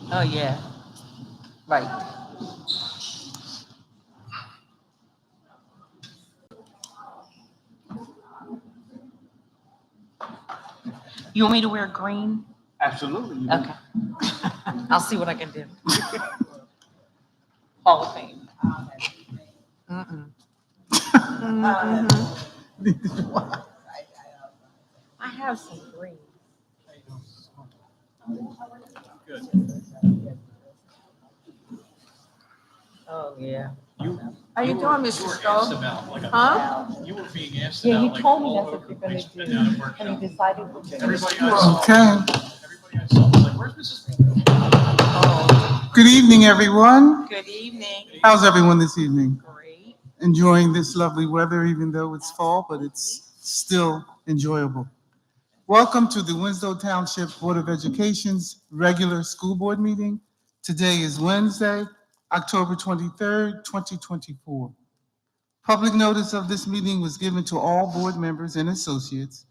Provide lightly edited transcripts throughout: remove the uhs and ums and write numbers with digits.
Oh, yeah. Right. You want me to wear green? Absolutely. Okay. I'll see what I can do. Hall of Fame. Mm-mm. I have some green. Oh, yeah. You, How you doing, Mr. were Stoll? asked about, like, Huh? you were being asked Yeah, about, he like, told me all that's over what the you're gonna place, do. been down at And workshop. he decided what you're gonna Everybody do. I saw, Okay. everybody I saw was like, where's Mrs. Oh, Good evening, everyone. good evening. How's everyone this evening? Great. Enjoying this lovely weather, even though it's fall, but it's still enjoyable. Welcome to the Winslow Township Board of Education's regular school board meeting. Today is Wednesday, October 23rd, 2024. Public notice of this meeting was given to all board members and associates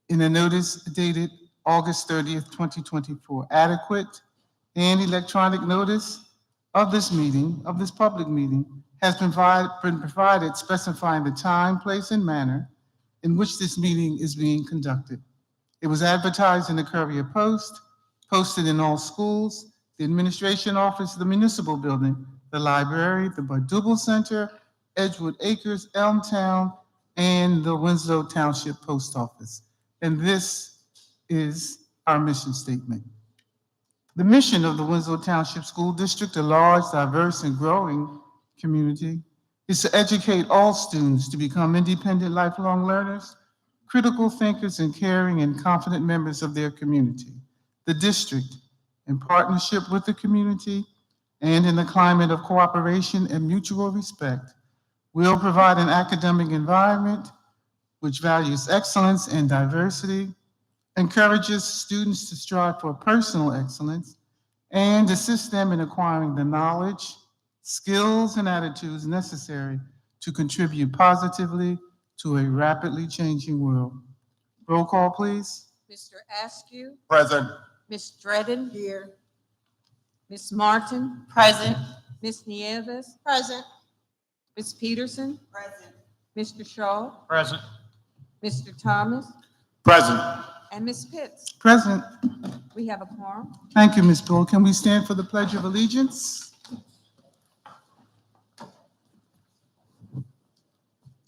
in a notice dated August 30th, 2024. Adequate and electronic notice of this meeting, of this public meeting, has been provided specifying the time, place, and manner in which this meeting is being conducted. It was advertised in the Courier Post, posted in all schools, the administration office, the municipal building, the library, the Bardugal Center, Edgewood Acres, Elmtown, and the Winslow Township Post Office. And this is our mission statement. The mission of the Winslow Township School District, a large, diverse, and growing community, is to educate all students to become independent, lifelong learners, critical thinkers, and caring and confident members of their community. The district, in partnership with the community and in a climate of cooperation and mutual respect, will provide an academic environment which values excellence and diversity, encourages students to strive for personal excellence, and assist them in acquiring the knowledge, skills, and attitudes necessary to contribute positively to a rapidly changing world. Roll call, please. Mr. Askew, Present. Ms. Dredden. Here. Ms. Martin. Present. Ms. Nieves. Present. Ms. Peterson. Present. Mr. Shaw. Present. Mr. Thomas. Present. And Ms. Pitts. Present. We have a quorum. Thank you, Ms. Bull. Can we stand for the Pledge of Allegiance?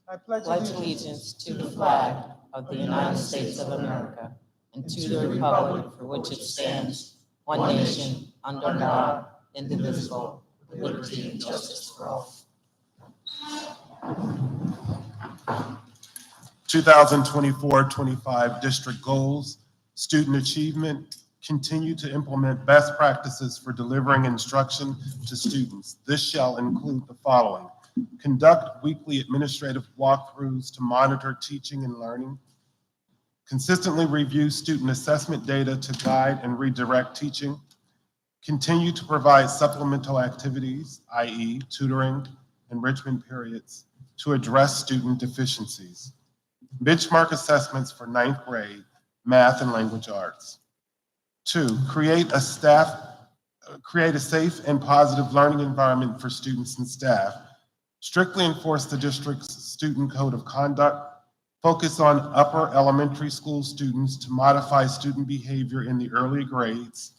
I pledge Pledge allegiance to the flag of the United States of America and to the republic for which it stands, one nation, under God, indivisible, with liberty and justice for all. 2024-25 district goals, student achievement, continue to implement best practices for delivering instruction to students. This shall include the following: conduct weekly administrative walkthroughs to monitor teaching and learning, consistently review student assessment data to guide and redirect teaching, continue to provide supplemental activities, i.e. tutoring, enrichment periods, to address student deficiencies. Benchmark assessments for 9th grade, math and language arts. 2, create a safe and positive learning environment for students and staff. Strictly enforce the district's student code of conduct. Focus on upper elementary school students to modify student behavior in the early grades.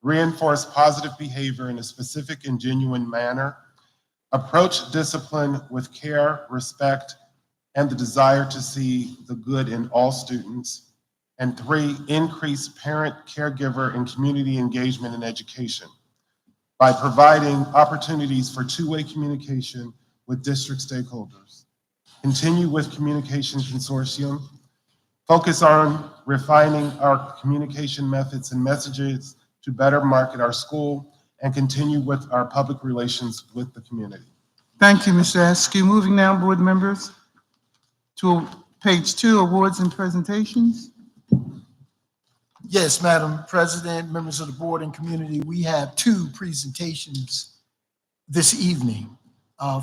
Reinforce positive behavior in a specific and genuine manner. Approach discipline with care, respect, and the desire to see the good in all students. And 3, increase parent, caregiver, and community engagement in education by providing opportunities for two-way communication with district stakeholders. Continue with Communication Consortium. Focus on refining our communication methods and messages to better market our school, and continue with our public relations with the community. Thank you, Mr. Askew. Moving now, board members, to page 2, awards and presentations. Yes, Madam President, members of the board and community, we have 2 presentations this evening.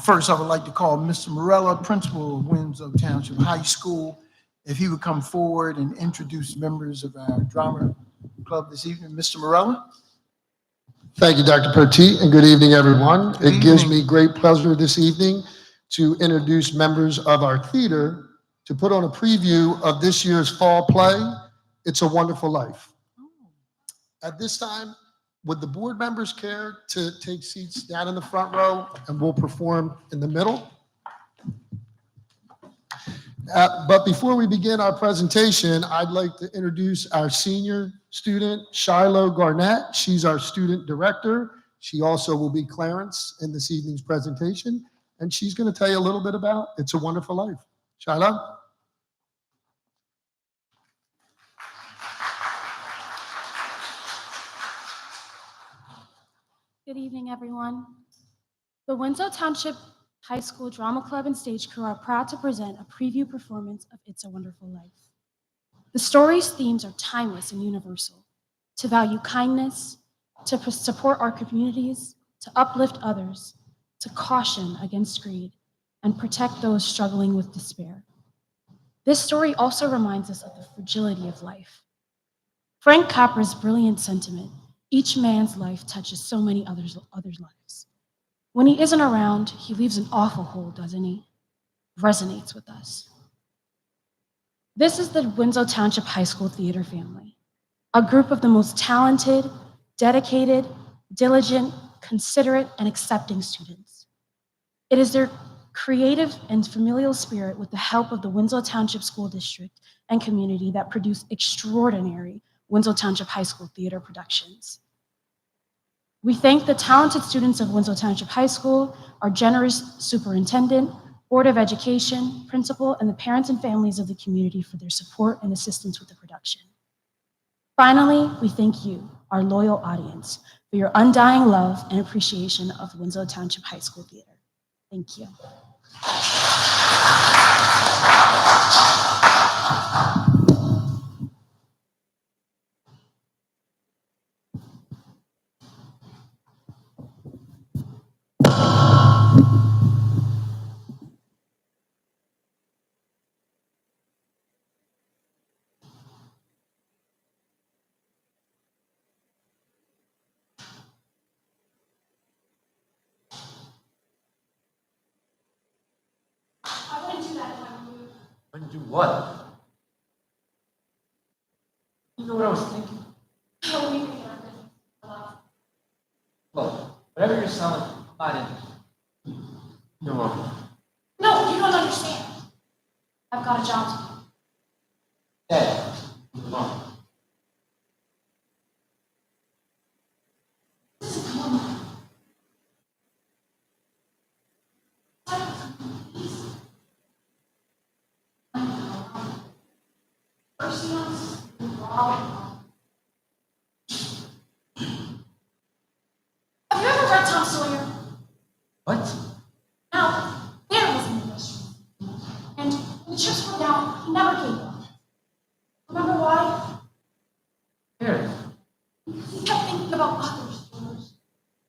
First, I would like to call Mr. Morella, principal of Winslow Township High School, if he would come forward and introduce members of our drama club this evening. Mr. Morella? Thank you, Dr. Petit, and good evening, everyone. Good It gives evening. me great pleasure this evening to introduce members of our theater to put on a preview of this year's fall play, It's a Wonderful Life. At this time, would the board members care to take seats down in the front row, and we'll perform in the middle? But before we begin our presentation, I'd like to introduce our senior student, Shiloh Garnett. She's our student director. She also will be Clarence in this evening's presentation, and she's going to tell you a little bit about It's a Wonderful Life. Shiloh? Good evening, everyone. The Winslow Township High School Drama Club and Stage Crew are proud to present a preview performance of It's a Wonderful Life. The story's themes are timeless and universal: to value kindness, to support our communities, to uplift others, to caution against greed, and protect those struggling with despair. This story also reminds us of the fragility of life. Frank Capra's brilliant sentiment, each man's life touches so many others' lives. When he isn't around, he leaves an awful hole, doesn't he? Resonates with us. This is the Winslow Township High School theater family, a group of the most talented, dedicated, diligent, considerate, and accepting students. It is their creative and familial spirit, with the help of the Winslow Township School District and community, that produce extraordinary Winslow Township High School theater productions. We thank the talented students of Winslow Township High School, our generous superintendent, Board of Education, principal, and the parents and families of the community for their support and assistance with the production. Finally, we thank you, our loyal audience, for your undying love and appreciation of Winslow Township High School Theater. Thank you. I wouldn't do that if I were you. Wouldn't do what? You know what I was thinking? No, we can get our Look, whatever you're selling, I'm not interested. No. No, you don't understand. I've got a job to do. Dad, move on. Have you ever read Tom Sawyer? What? Now, there was an industry. And when the chips were down, he never gave up. Remember why? Harry. Because he kept thinking about others, George.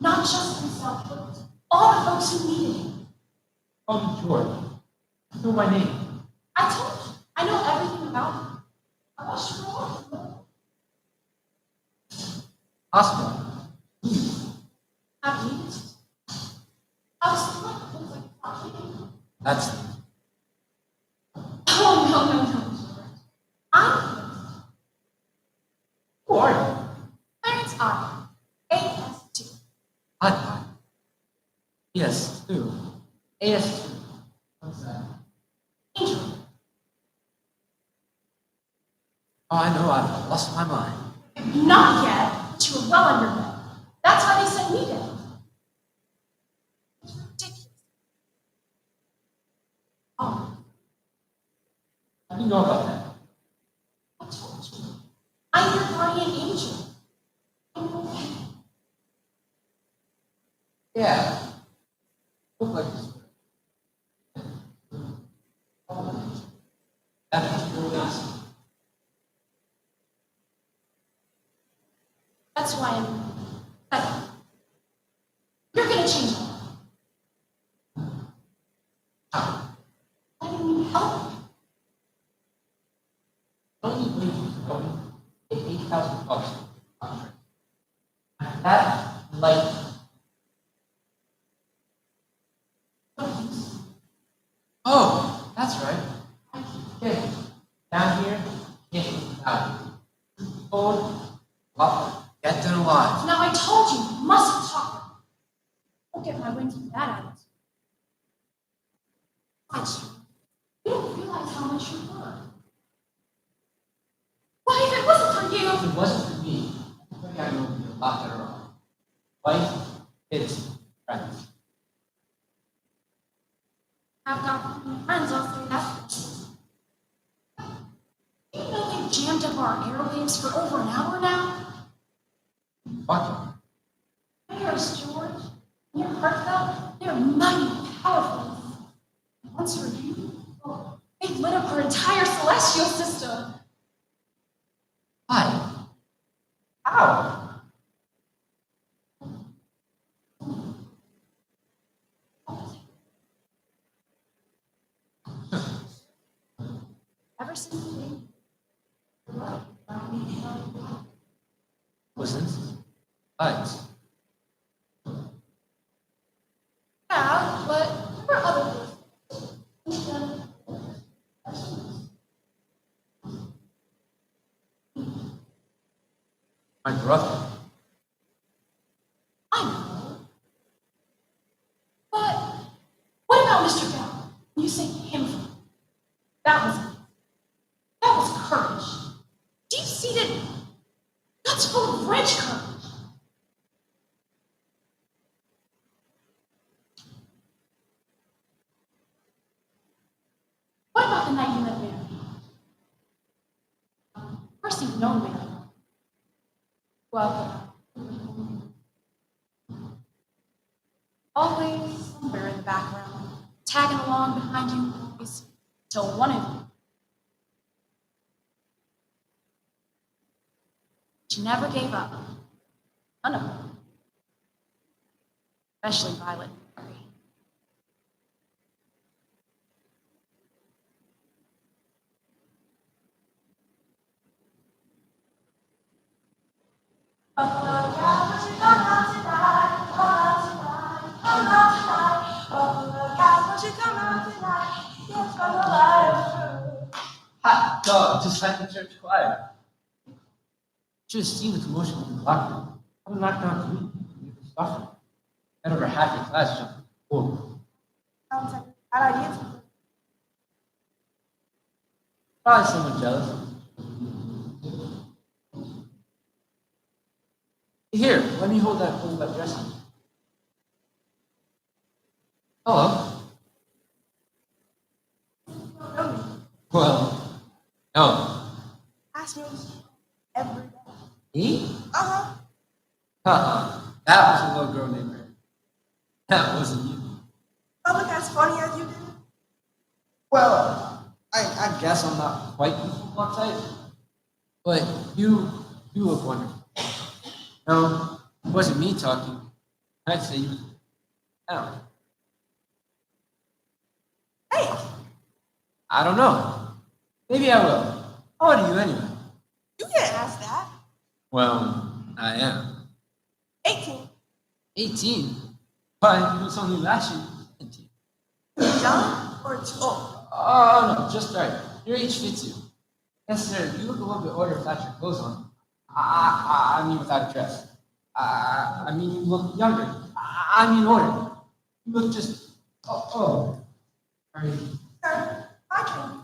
Not just himself, but all the folks who needed him. Call me George. You know my name. I told you, I know everything about him. I watched you grow up. Hospital. Have you? I was like, not kidding. That's Oh, no, George. I'm who are you? Clarence I. AS2. I. Yes, two. AS2. What's that? Angel. Oh, I know, I've lost my mind. Not yet, but you were well underway. That's why they sent me down. It's ridiculous. Oh, How do you know about that? I told you. I'm your guardian angel. I'm okay. Yeah. Look like this. That's who it is. That's why I'm. You're gonna change it. How? I didn't need help. Don't you believe you can get $8,000 contract? That Like, oh, that's right. Okay, down here, get out. Hold up, get to the line. Now I told you, you mustn't talk. Don't get my wings with that attitude. You don't realize how much you learn. Why, if it wasn't for you, If it wasn't for me, I think I would be a lot better off. Wife, kids, friends. I've got friends, I'll say that. You know they've jammed up our airwaves for over an hour now? What? Yours, George, and your heartfelt, they're mighty powerful. And once for you, oh, they've lit up our entire celestial system. Hi. Ow. Ever since the day Wasn't? Thanks. yeah, but there were other things. My brother. I know. But what about Mr. Bell? You say him. That was courage. Deep-seated, guts full of rich courage. What about the night you met Mary? First you've known Mary. Well, always somewhere in the background, tagging along behind you, always till one of you. She never gave up. None of them. Especially Violet and Mary. Hot dog, just like the church choir. Should have seen the commotion in the locker room. I would knock down 3 people suffering. And over half your class jumped. Whoa. Sounds like a bad idea. Probably someone jealous. Here, let me hold that cool wet dress on. Hello. Know me. Well, no. Ask me every day. Me? Uh-huh. That was a little girl named Mary. That wasn't you. I look as funny as you do. Well, I guess I'm not quite the football type, but you look wonderful. No, it wasn't me talking. I'd say you. I don't know. Hey, I don't know. Maybe I will. How old are you anyway? you can't ask that. Well, I am. 18. 18. But it was only last year. 17. Young or too old? Oh, no, just right. Your age fits you. Yes, sir. You look a little bit older without your clothes on. I mean, without a dress. I mean, you look younger. I mean, older. You look just. Oh. Are you? Sir, I can.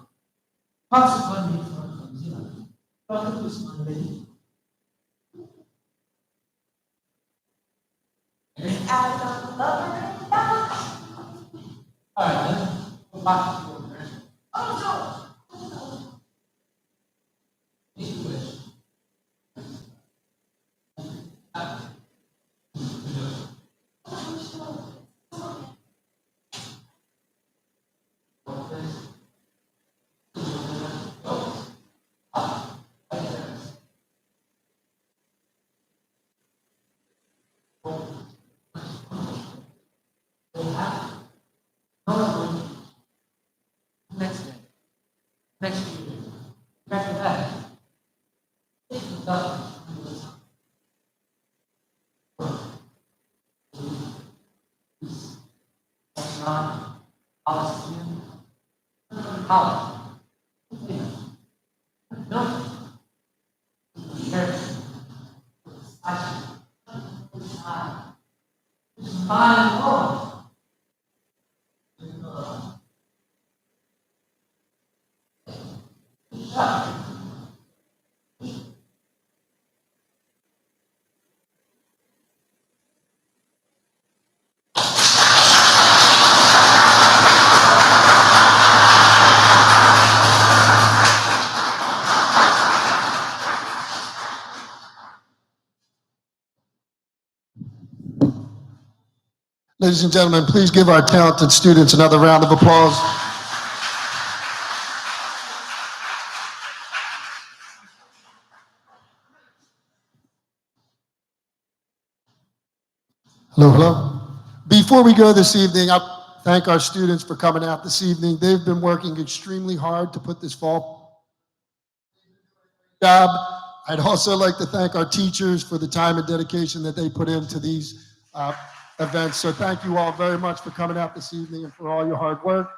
Pops upon me from New Zealand. Welcome to Smart Lady. As a lover. All right, then. Go back to your version. Oh, If you wish. John, Hollis, Hollis. No. Harris. Fine, Lord. Ladies and gentlemen, please give our talented students another round of applause. Hello, hello. Before we go this evening, I thank our students for coming out this evening. They've been working extremely hard to put this fall job. I'd also like to thank our teachers for the time and dedication that they put into these events. So thank you all very much for coming out this evening and for all your hard work.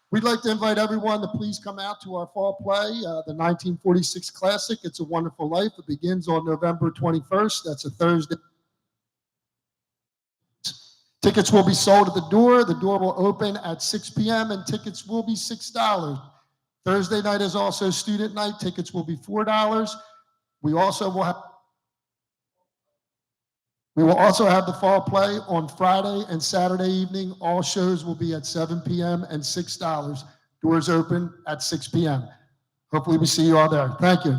We'd like to invite everyone to please come out to our fall play, the 1946 Classic, It's a Wonderful Life. It begins on November 21st. That's a Thursday. Tickets will be sold at the door. The door will open at 6 p.m. and tickets will be $6. Thursday night is also student night. Tickets will be $4. We will also have the fall play on Friday and Saturday evening. All shows will be at 7 p.m. and $6. Doors open at 6 p.m. Hopefully we see you all there. Thank you.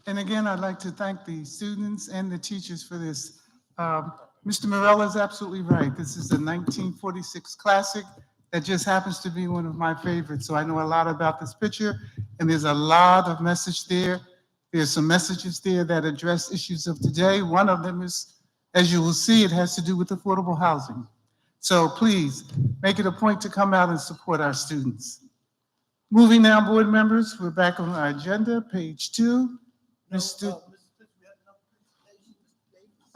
And again, I'd like to thank the students and the teachers for this. Mr. Morella is absolutely right. This is a 1946 classic that just happens to be one of my favorites. So I know a lot about this picture, and there's a lot of message there. There's some messages there that address issues of today. One of them is, as you will see, it has to do with affordable housing. So please make it a point to come out and support our students. Moving now, board members, we're back on our agenda, page 2. Mr.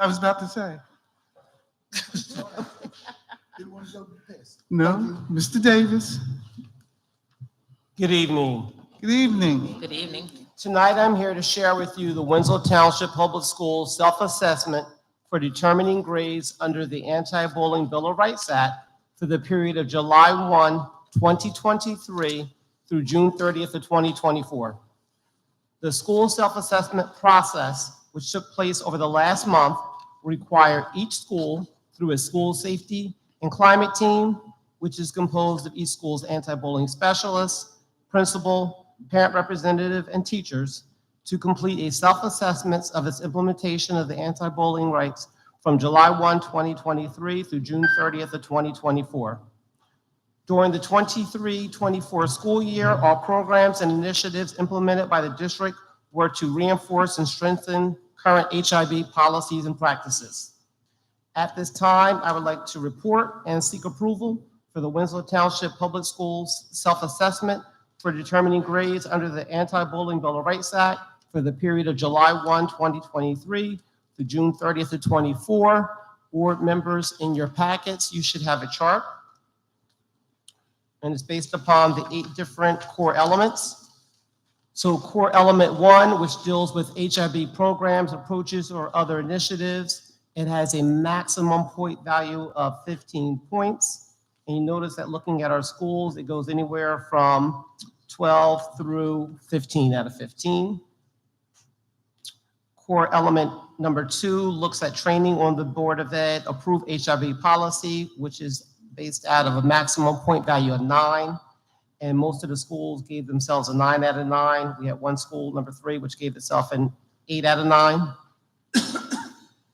I was about to say. No, Mr. Davis. Good evening. Good evening. Good evening. Tonight, I'm here to share with you the Winslow Township Public Schools self-assessment for determining grades under the Anti-Bullying Bill of Rights Act for the period of July 1, 2023 through June 30th of 2024. The school self-assessment process, which took place over the last month, required each school through a school safety and climate team, which is composed of each school's anti-bullying specialist, principal, parent representative, and teachers, to complete a self-assessment of its implementation of the anti-bullying rights from July 1, 2023 through June 30th of 2024. During the 23-24 school year, all programs and initiatives implemented by the district were to reinforce and strengthen current HIB policies and practices. At this time, I would like to report and seek approval for the Winslow Township Public Schools self-assessment for determining grades under the Anti-Bullying Bill of Rights Act for the period of July 1, 2023 to June 30th of 24. Board members, in your packets, you should have a chart. And it's based upon the 8 different core elements. So core element 1, which deals with HIB programs, approaches, or other initiatives, it has a maximum point value of 15 points. And you notice that looking at our schools, it goes anywhere from 12 through 15 out of 15. Core element number 2 looks at training on the Board of Ed approved HIB policy, which is based out of a maximum point value of 9. and most of the schools gave themselves a 9 out of 9. We had one school, number 3, which gave itself an 8 out of 9.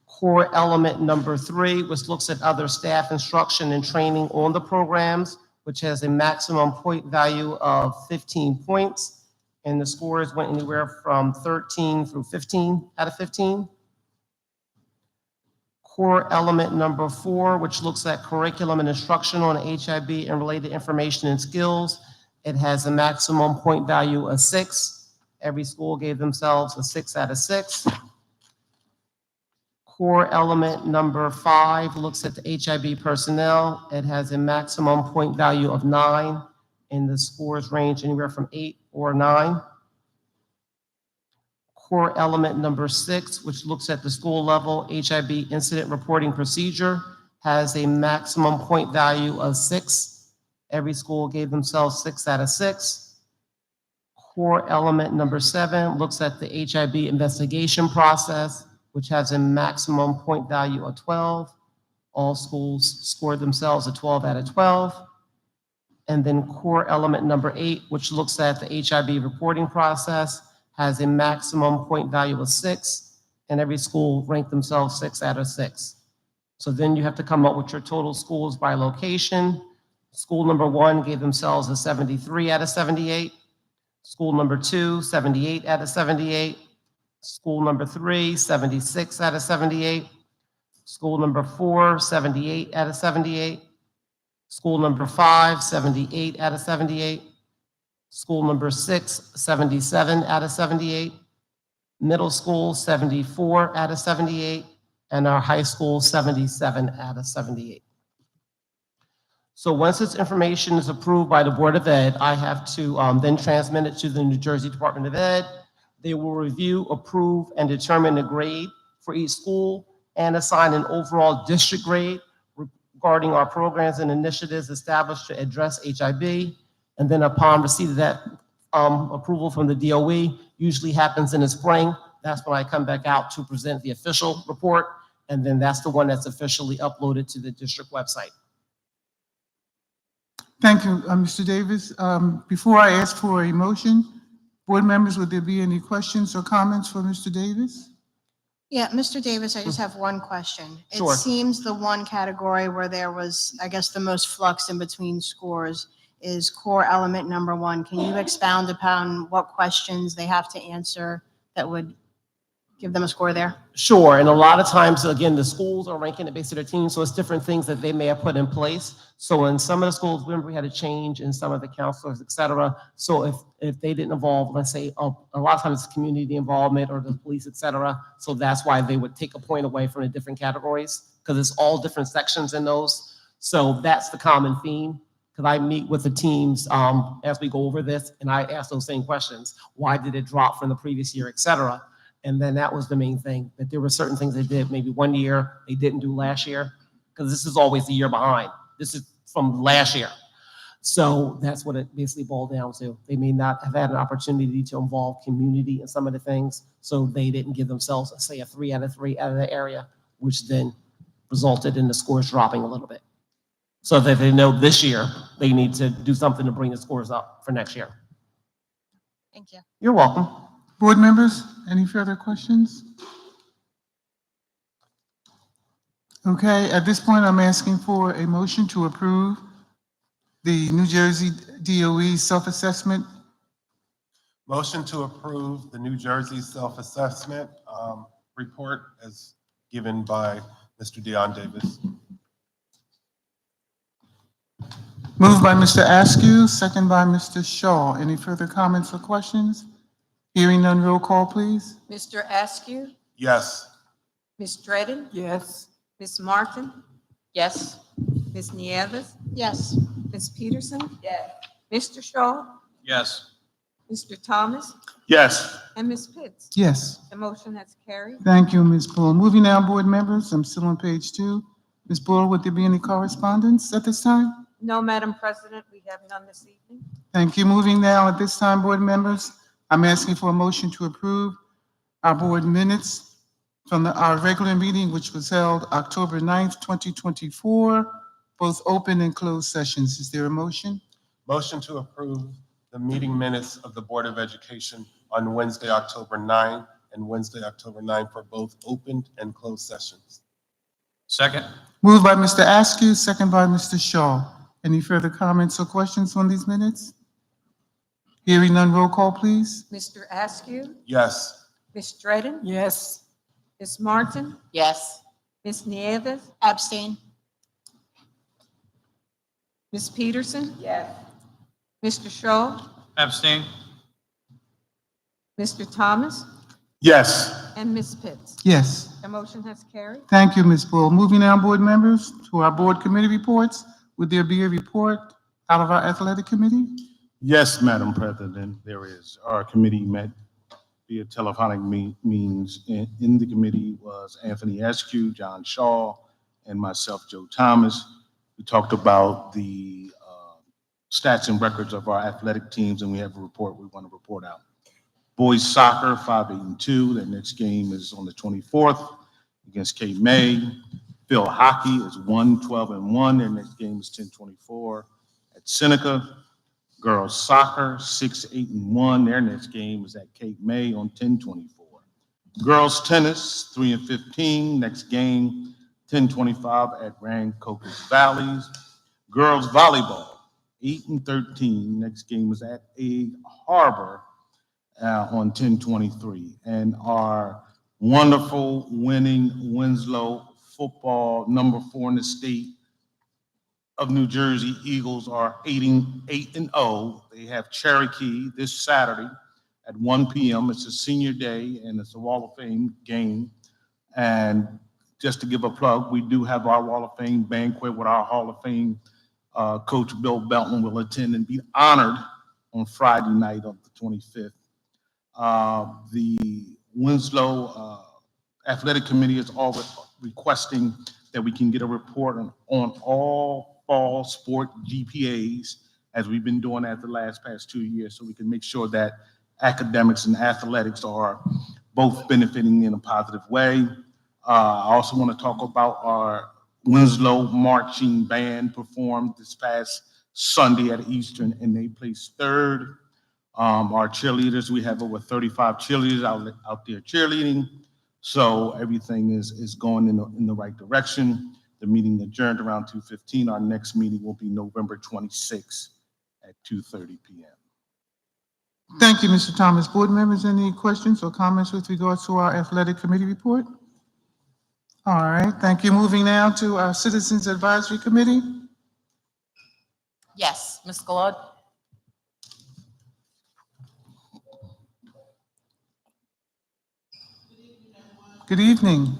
Core element number 3, which looks at other staff instruction and training on the programs, which has a maximum point value of 15 points. And the scores went anywhere from 13 through 15 out of 15. Core element number 4, which looks at curriculum and instruction on HIB and related information and skills. It has a maximum point value of 6. Every school gave themselves a 6 out of 6. Core element number 5 looks at the HIB personnel. It has a maximum point value of 9, and the scores range anywhere from 8 or 9. Core element number 6, which looks at the school level HIB incident reporting procedure, has a maximum point value of 6. Every school gave themselves 6 out of 6. Core element number 7 looks at the HIB investigation process, which has a maximum point value of 12. All schools scored themselves a 12 out of 12. And then core element number 8, which looks at the HIB reporting process, has a maximum point value of 6, and every school ranked themselves 6 out of 6. So then you have to come up with your total schools by location. School number 1 gave themselves a 73 out of 78. School number 2, 78 out of 78. School number 3, 76 out of 78. School number 4, 78 out of 78. School number 5, 78 out of 78. School number 6, 77 out of 78. Middle school, 74 out of 78. And our high school, 77 out of 78. So once this information is approved by the Board of Ed, I have to then transmit it to the New Jersey Department of Ed. They will review, approve, and determine the grade for each school and assign an overall district grade regarding our programs and initiatives established to address HIB. And then upon receipt of that approval from the DOE, usually happens in the spring. That's when I come back out to present the official report. And then that's the one that's officially uploaded to the district website. Thank you, Mr. Davis. Before I ask for a motion, board members, would there be any questions or comments for Mr. Davis? Yeah, Mr. Davis, I just have one question. Sure. It seems the one category where there was, I guess, the most flux in between scores is core element number 1. Can you expound upon what questions they have to answer that would give them a score there? Sure, and a lot of times, again, the schools are ranking it based on their team, so it's different things that they may have put in place. So in some of the schools, remember, we had a change in some of the counselors, et cetera. So if they didn't involve, let's say, a lot of times it's community involvement or the police, et cetera. So that's why they would take a point away from the different categories, because it's all different sections in those. So that's the common theme, because I meet with the teams as we go over this, and I ask those same questions. Why did it drop from the previous year, et cetera? And then that was the main thing, that there were certain things they did maybe one year they didn't do last year, because this is always the year behind. This is from last year. So that's what it basically boiled down to. They may not have had an opportunity to involve community in some of the things, so they didn't give themselves, say, a 3 out of 3 out of the area, which then resulted in the scores dropping a little bit. So that they know this year they need to do something to bring the scores up for next year. Thank you. You're welcome. Board members, any further questions? Okay, at this point, I'm asking for a motion to approve the New Jersey DOE self-assessment. Motion to approve the New Jersey self-assessment report as given by Mr. Dion Davis. Moved by Mr. Askew, second by Mr. Shaw. Any further comments or questions? Hearing none, roll call, please. Mr. Askew, Yes. Ms. Dredden, Yes. Ms. Martin, Yes. Ms. Nieves, Yes. Ms. Peterson. Yes. Mr. Shaw, Yes. Mr. Thomas, Yes. and Ms. Pitts. Yes. The motion has carried. Thank you, Ms. Bull. Moving now, board members, I'm still on page 2. Ms. Bull, would there be any correspondence at this time? No, Madam President, we have none this evening. Thank you. Moving now, at this time, board members, I'm asking for a motion to approve our board minutes from our regular meeting, which was held October 9th, 2024, both open and closed sessions. Is there a motion? Motion to approve the meeting minutes of the Board of Education on Wednesday, October 9 and Wednesday, October 9 for both opened and closed sessions. Second. Moved by Mr. Askew, second by Mr. Shaw. Any further comments or questions on these minutes? Hearing none, roll call, please. Mr. Askew, Yes. Ms. Dredden, Yes. Ms. Martin, Yes. Ms. Nieves, Abstain. Ms. Peterson, Yes. Mr. Shaw, Abstain. Mr. Thomas, Yes. and Ms. Pitts. Yes. The motion has carried. Thank you, Ms. Bull. Moving now, board members, to our board committee reports. Would there be a report out of our athletic committee? Yes, Madam President, there is. Our committee met via telephonic means. In the committee was Anthony Askew, John Shaw, and myself, Joe Thomas. We talked about the stats and records of our athletic teams, and we have a report we want to report out. Boys soccer, 5-8-2. Their next game is on the 24th against Cape May. Field hockey is 1-12-1. Their next game is 10-24 at Seneca. Girls soccer, 6-8-1. Their next game is at Cape May on 10-24. Girls tennis, 3-15. Next game, 10-25 at Rancocas Valleys. Girls volleyball, 8-13. Next game is at Egg Harbor on 10-23. And our wonderful winning Winslow football number 4 in the state of New Jersey Eagles are 8-0. They have Cherokee this Saturday at 1 p.m. It's a senior day and it's a Wall of Fame game. And just to give a plug, we do have our Wall of Fame banquet with our Hall of Fame Coach Bill Belton will attend and be honored on Friday night of the 25th. The Winslow Athletic Committee is always requesting that we can get a report on all fall sport GPAs, as we've been doing that the past 2 years, so we can make sure that academics and athletics are both benefiting in a positive way. I also want to talk about our Winslow marching band performed this past Sunday at Eastern, and they placed 3rd. Our cheerleaders, we have over 35 cheerleaders out there cheerleading. So everything is going in the right direction. The meeting adjourned around 2:15. Our next meeting will be November 26th at 2:30 p.m. Thank you, Mr. Thomas. Board members, any questions or comments with regards to our athletic committee report? All right, thank you. Moving now to our Citizens Advisory Committee. Yes. Ms. Claude? Good evening.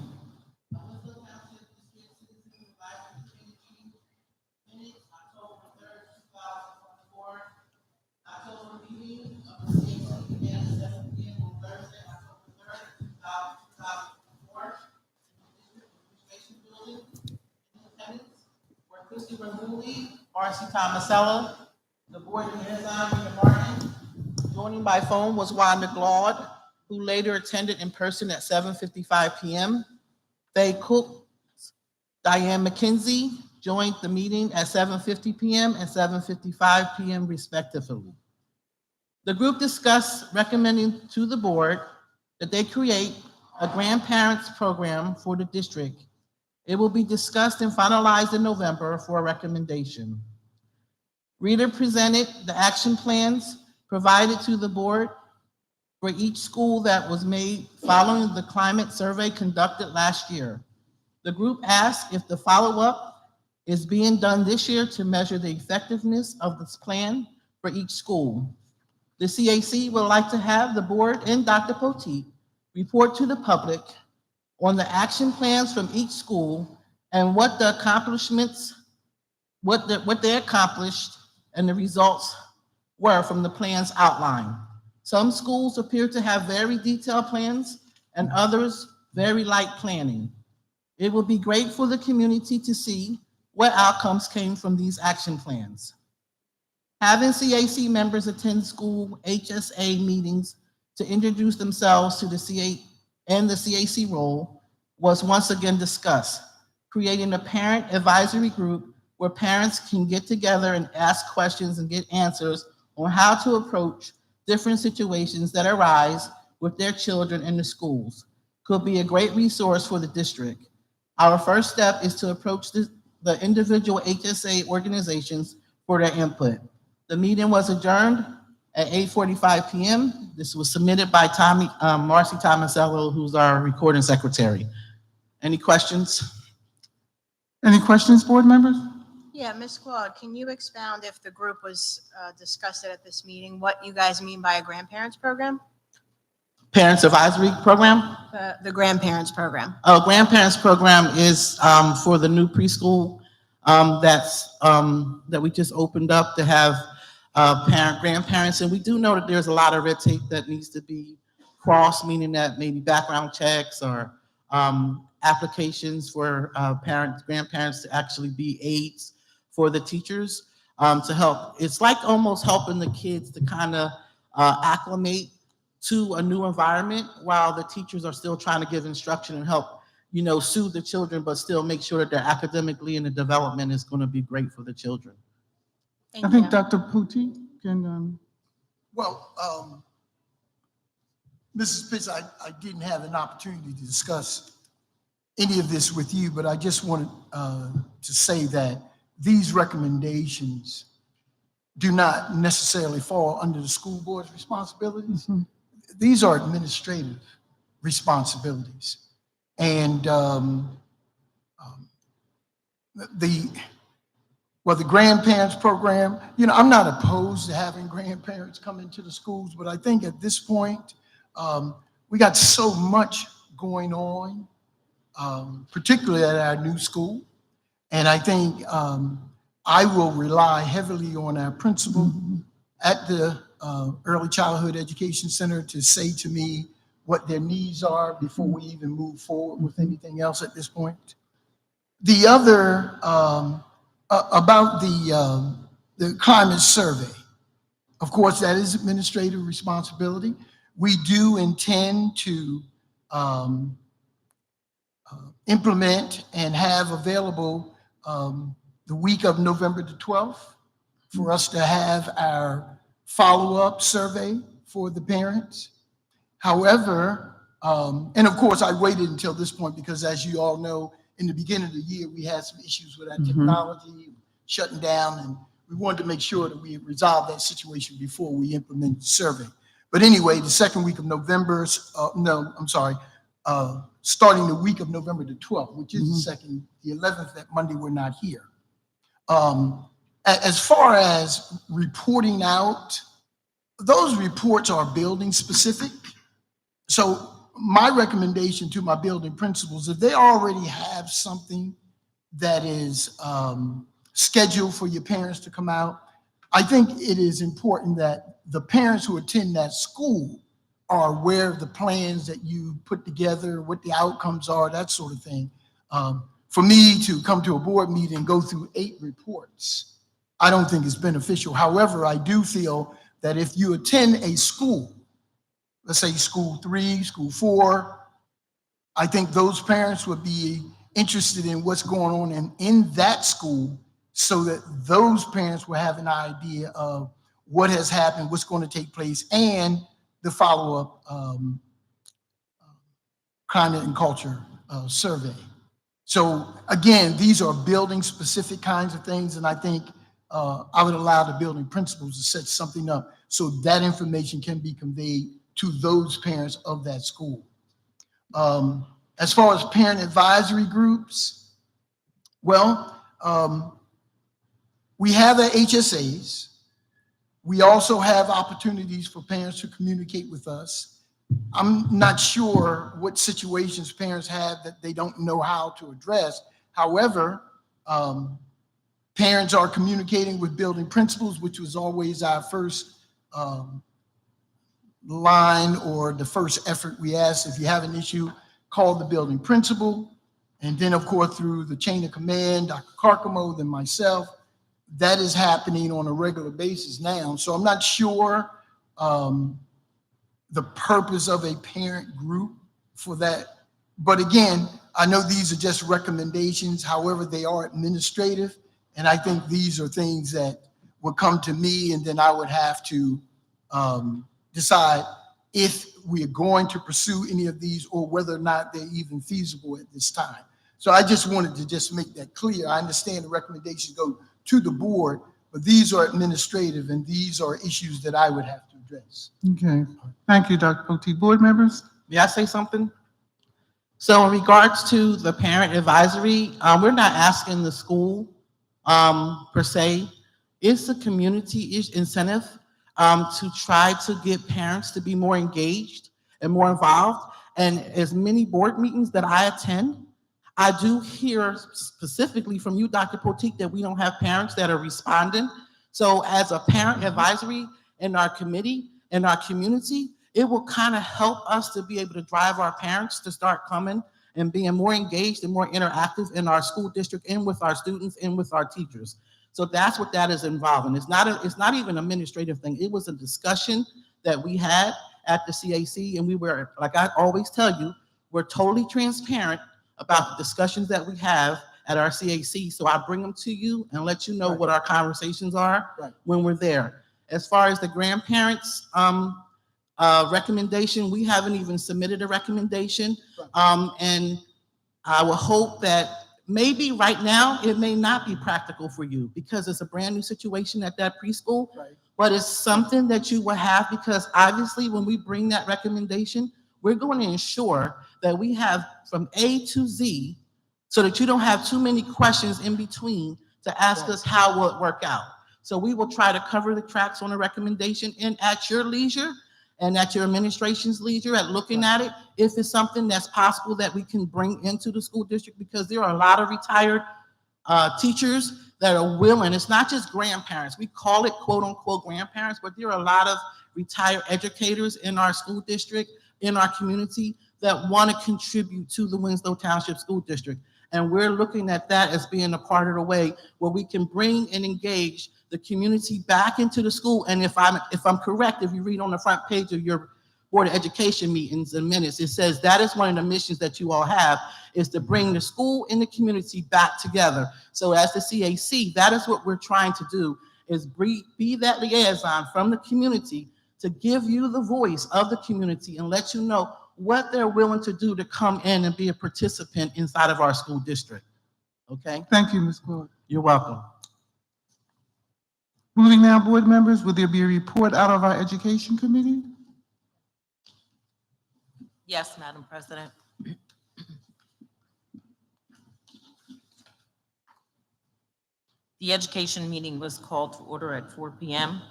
Christy Ramuli, Marcy Tomasello, the board liaison, Rita Martin. Joining by phone was Wanda Glaude, who later attended in person at 7:55 p.m. Faye Cook, Diane McKenzie joined the meeting at 7:50 p.m. and 7:55 p.m. respectively. The group discussed recommending to the board that they create a grandparents program for the district. It will be discussed and finalized in November for a recommendation. Rita presented the action plans provided to the board for each school that was made following the climate survey conducted last year. The group asked if the follow-up is being done this year to measure the effectiveness of this plan for each school. The CAC would like to have the board and Dr. Poteet report to the public on the action plans from each school and what the accomplishments, what they accomplished and the results were from the plans outlined. Some schools appear to have very detailed plans and others very light planning. It will be great for the community to see what outcomes came from these action plans. Having CAC members attend school HSA meetings to introduce themselves to the CAC role was once again discussed. Creating a parent advisory group where parents can get together and ask questions and get answers on how to approach different situations that arise with their children in the schools. Could be a great resource for the district. Our first step is to approach the individual HSA organizations for their input. The meeting was adjourned at 8:45 p.m. This was submitted by Marcy Tomasello, who's our recording secretary. Any questions? Any questions, board members? Yeah, Ms. Claude, can you expound if the group was discussed at this meeting, what you guys mean by a grandparents program? Parents Advisory Program? The grandparents program. Grandparents Program is for the new preschool that we just opened up to have grandparents. And we do know that there's a lot of red tape that needs to be crossed, meaning that maybe background checks or applications for grandparents to actually be aides for the teachers to help. It's like almost helping the kids to kind of acclimate to a new environment while the teachers are still trying to give instruction and help, soothe the children, but still make sure that they're academically and the development is going to be great for the children. I think Dr. Pucci can. Well, Mrs. Pitts, I didn't have an opportunity to discuss any of this with you, but I just wanted to say that these recommendations do not necessarily fall under the school board's responsibilities. Mm-hmm. These are administrative responsibilities. And the grandparents program, I'm not opposed to having grandparents come into the schools, but I think at this point, we got so much going on, particularly at our new school. And I think I will rely heavily on our principal at the Early Childhood Education Center to say to me what their needs are before we even move forward with anything else at this point. The other, about the climate survey, of course, that is administrative responsibility. We do intend to implement and have available the week of November the 12th for us to have our follow-up survey for the parents. However, and of course, I waited until this point because, as you all know, in the beginning of the year, we had some issues with our technology shutting down, and we wanted to make sure that we resolved that situation before we implemented the survey. But anyway, the second week of November, starting the week of November the 12th, which is the 11th, that Monday we're not here. As far as reporting out, those reports are building specific. So my recommendation to my building principals, if they already have something that is scheduled for your parents to come out, I think it is important that the parents who attend that school are aware of the plans that you put together, what the outcomes are, that sort of thing. For me to come to a board meeting and go through 8 reports, I don't think is beneficial. However, I do feel that if you attend a school, let's say school 3, school 4, I think those parents would be interested in what's going on in that school so that those parents will have an idea of what has happened, what's going to take place, and the follow-up climate and culture survey. So again, these are building specific kinds of things, and I think I would allow the building principals to set something up so that information can be conveyed to those parents of that school. As far as parent advisory groups, well, we have the HSAs. We also have opportunities for parents to communicate with us. I'm not sure what situations parents have that they don't know how to address. However, parents are communicating with building principals, which was always our first line or the first effort we asked. If you have an issue, call the building principal. And then, of course, through the chain of command, Dr. Carcamo, then myself, that is happening on a regular basis now. So I'm not sure the purpose of a parent group for that. But again, I know these are just recommendations. However, they are administrative, And I think these are things that would come to me, and then I would have to decide if we're going to pursue any of these or whether or not they're even feasible at this time. So I just wanted to just make that clear. I understand the recommendations go to the board, but these are administrative and these are issues that I would have to address. Okay, thank you, Dr. Potteet. Board members? May I say something? So in regards to the parent advisory, we're not asking the school per se. It's a community incentive to try to get parents to be more engaged and more involved. And as many board meetings that I attend, I do hear specifically from you, Dr. Potteet, that we don't have parents that are responding. So as a parent advisory in our committee, in our community, it will kind of help us to be able to drive our parents to start coming and being more engaged and more interactive in our school district and with our students and with our teachers. So that's what that is involving. It's not even an administrative thing. It was a discussion that we had at the CAC, and we were, like I always tell you, we're totally transparent about the discussions that we have at our CAC. So I bring them to you and let you know what our conversations are when we're there. As far as the grandparents recommendation, we haven't even submitted a recommendation. And I will hope that maybe right now it may not be practical for you because it's a brand new situation at that preschool, but it's something that you will have, because obviously when we bring that recommendation, we're going to ensure that we have from A to Z so that you don't have too many questions in between to ask us how will it work out. So we will try to cover the tracks on a recommendation, and at your leisure and at your administration's leisure at looking at it, if it's something that's possible that we can bring into the school district, because there are a lot of retired teachers that are willing. It's not just grandparents. We call it quote unquote grandparents, but there are a lot of retired educators in our school district, in our community, that want to contribute to the Winslow Township School District. And we're looking at that as being a part of the way where we can bring and engage the community back into the school. And if I'm correct, if you read on the front page of your Board of Education meetings and minutes, it says that is one of the missions that you all have, is to bring the school and the community back together. So as the CAC, that is what we're trying to do, is be that liaison from the community to give you the voice of the community and let you know what they're willing to do to come in and be a participant inside of our school district. Okay? Thank you, Ms. Claude. You're welcome. Moving now, board members, will there be a report out of our Education Committee? Yes, Madam President. The education meeting was called to order at 4 p.m.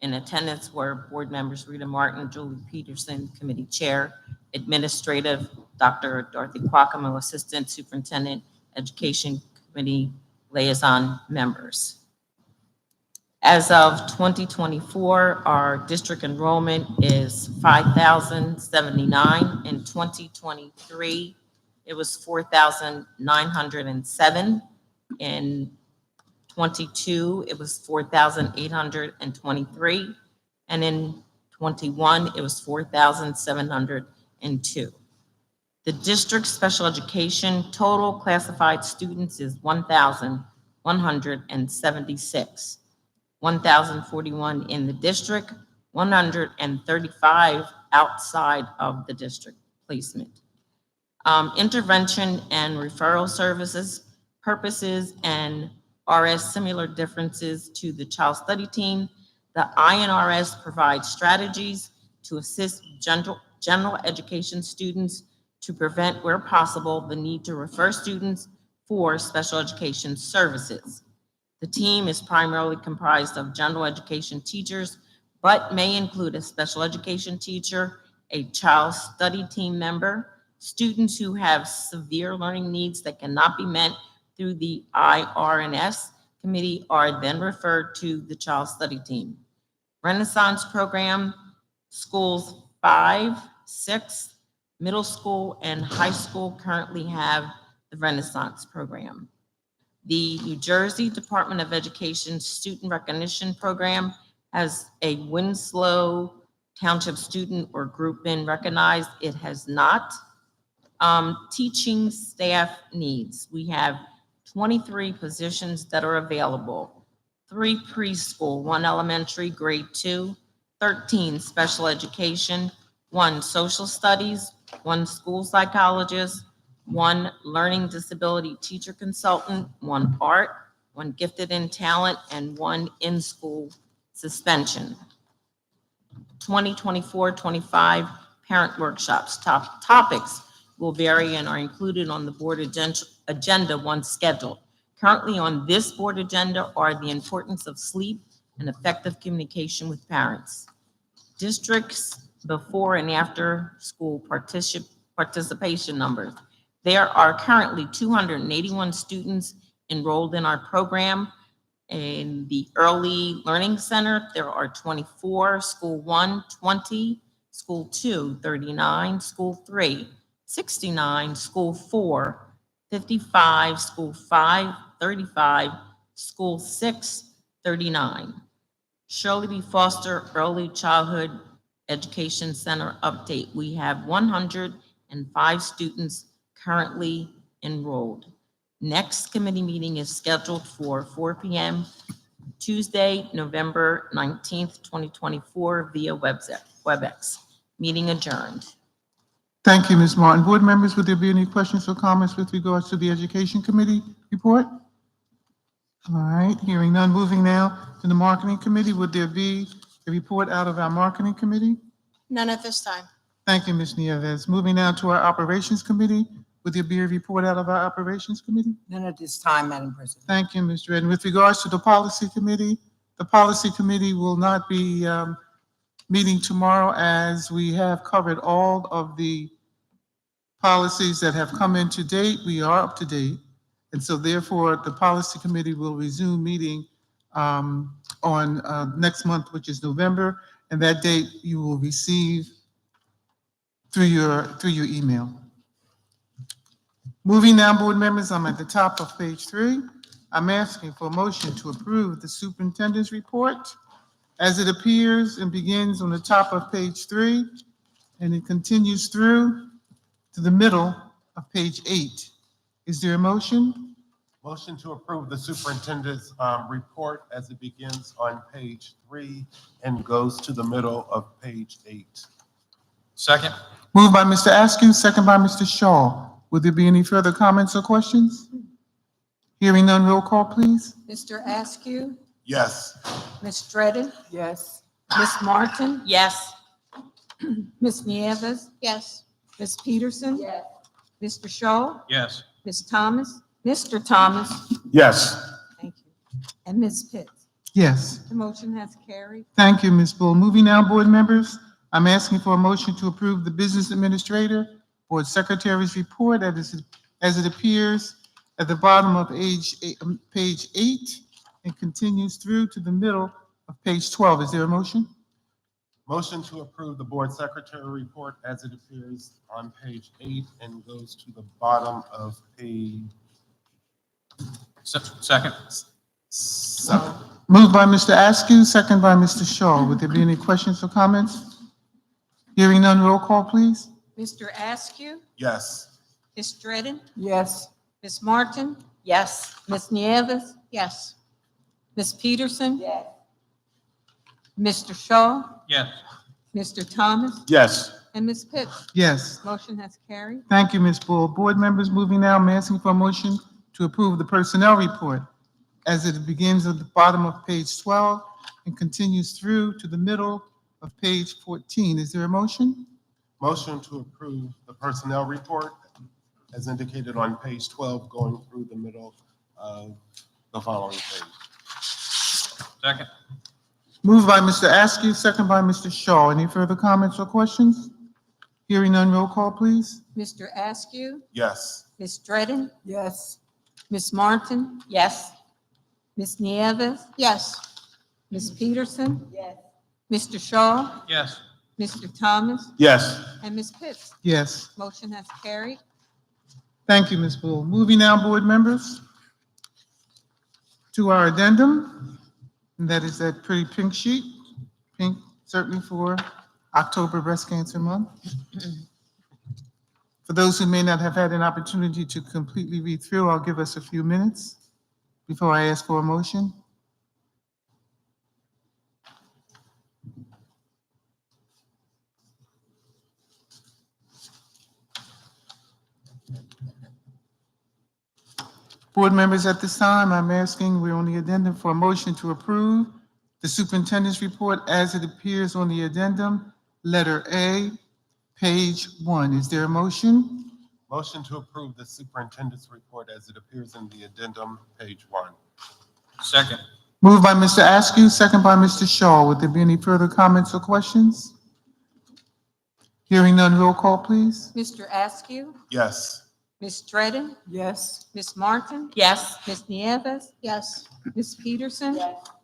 In attendance were board members Rita Martin, Julie Peterson, committee chair, administrative, Dr. Dorothy Quaccamo, assistant superintendent, education committee liaison members. As of 2024, our district enrollment is 5,079. In 2023, it was 4,907. In 22, it was 4,823. And in 21, it was 4,702. The district special education total classified students is 1,176. 1,041 in the district, 135 outside of the district placement. Intervention and referral services, purposes, and RS similar differences to the child study team. The INRS provides strategies to assist general education students to prevent, where possible, the need to refer students for special education services. The team is primarily comprised of general education teachers, but may include a special education teacher, a child study team member, students who have severe learning needs that cannot be met through the IRNS committee are then referred to the child study team. Renaissance program, schools 5, 6, middle school, and high school currently have the Renaissance program. The New Jersey Department of Education Student Recognition Program has a Winslow Township student or group been recognized. It has not. Teaching staff needs. We have 23 positions that are available, 3 preschool, 1 elementary, grade 2, 13 special education, 1 social studies, 1 school psychologist, 1 learning disability teacher consultant, 1 art, 1 gifted in talent, and 1 in-school suspension. 2024-25 parent workshops. Topics will vary and are included on the board agenda once scheduled. Currently on this board agenda are the importance of sleep and effective communication with parents. Districts before and after school participation numbers. There are currently 281 students enrolled in our program. In the Early Learning Center, there are 24, School 1, 20, School 2, 39, School 3, 69, School 4, 55, School 5, 35, School 6, 39. Shirley B. Foster Early Childhood Education Center update. We have 105 students currently enrolled. Next committee meeting is scheduled for 4 p.m. Tuesday, November 19th, 2024 via WebEx. Meeting adjourned. Thank you, Ms. Martin. Board members, would there be any questions or comments with regards to the Education Committee report? All right, hearing none. Moving now to the Marketing Committee. Would there be a report out of our Marketing Committee? None at this time. Thank you, Ms. Nieves. Moving now to our Operations Committee. Would there be a report out of our Operations Committee? None at this time, Madam President. Thank you, Ms. Redden. With regards to the Policy Committee, the Policy Committee will not be meeting tomorrow as we have covered all of the policies that have come in to date. We are up to date. And so therefore, the Policy Committee will resume meeting on next month, which is November. And that date you will receive through your email. Moving now, board members, I'm at the top of page 3. I'm asking for a motion to approve the superintendent's report as it appears and begins on the top of page 3, and it continues through to the middle of page 8. Is there a motion? Motion to approve the superintendent's report as it begins on page 3 and goes to the middle of page 8. Second. Moved by Mr. Askew, second by Mr. Shaw. Would there be any further comments or questions? Hearing none, roll call, please. Mr. Askew, Yes. Ms. Dredden, Yes. Ms. Martin, Yes. Ms. Nieves, Yes. Ms. Peterson, Mr. Shaw, Yes. Ms. Thomas, Mr. Thomas, Yes. thank you, and Ms. Pitts. Yes. The motion has carried. Thank you, Ms. Bull. Moving now, board members, I'm asking for a motion to approve the business administrator board secretary's report as it appears at the bottom of page 8 and continues through to the middle of page 12. Is there a motion? Motion to approve the board secretary report as it appears on page 8 and goes to the bottom of page. Second. Moved by Mr. Askew, second by Mr. Shaw. Would there be any questions or comments? Hearing none, roll call, please. Mr. Askew, Yes. Ms. Dredden, Yes. Ms. Martin, Yes. Ms. Nieves, Yes. Ms. Peterson, Mr. Shaw, Yes. Mr. Thomas, Yes. and Ms. Pitts. Yes. Motion has carried. Thank you, Ms. Bull. Board members, moving now, I'm asking for a motion to approve the personnel report as it begins at the bottom of page 12 and continues through to the middle of page 14. Is there a motion? Motion to approve the personnel report as indicated on page 12 going through the middle of the following page. Second. Moved by Mr. Askew, second by Mr. Shaw. Any further comments or questions? Hearing none, roll call, please. Mr. Askew, Yes. Ms. Dredden, Yes. Ms. Martin, Yes. Ms. Nieves, Yes. Ms. Peterson, Mr. Shaw, Yes. Mr. Thomas, Yes. and Ms. Pitts. Yes. Motion has carried. Thank you, Ms. Bull. Moving now, board members, to our addendum. And that is that pretty pink sheet, pink certainly for October Breast Cancer Month. For those who may not have had an opportunity to completely read through, I'll give us a few minutes before I ask for a motion. Board members, at this time, I'm asking, we're on the addendum for a motion to approve the superintendent's report as it appears on the addendum, letter A, page 1. Is there a motion? Motion to approve the superintendent's report as it appears in the addendum, page 1. Second. Moved by Mr. Askew, second by Mr. Shaw. Would there be any further comments or questions? Hearing none, roll call, please. Mr. Askew, Yes. Ms. Dredden, Yes. Ms. Martin, Yes. Ms. Nieves, Yes. Ms. Peterson,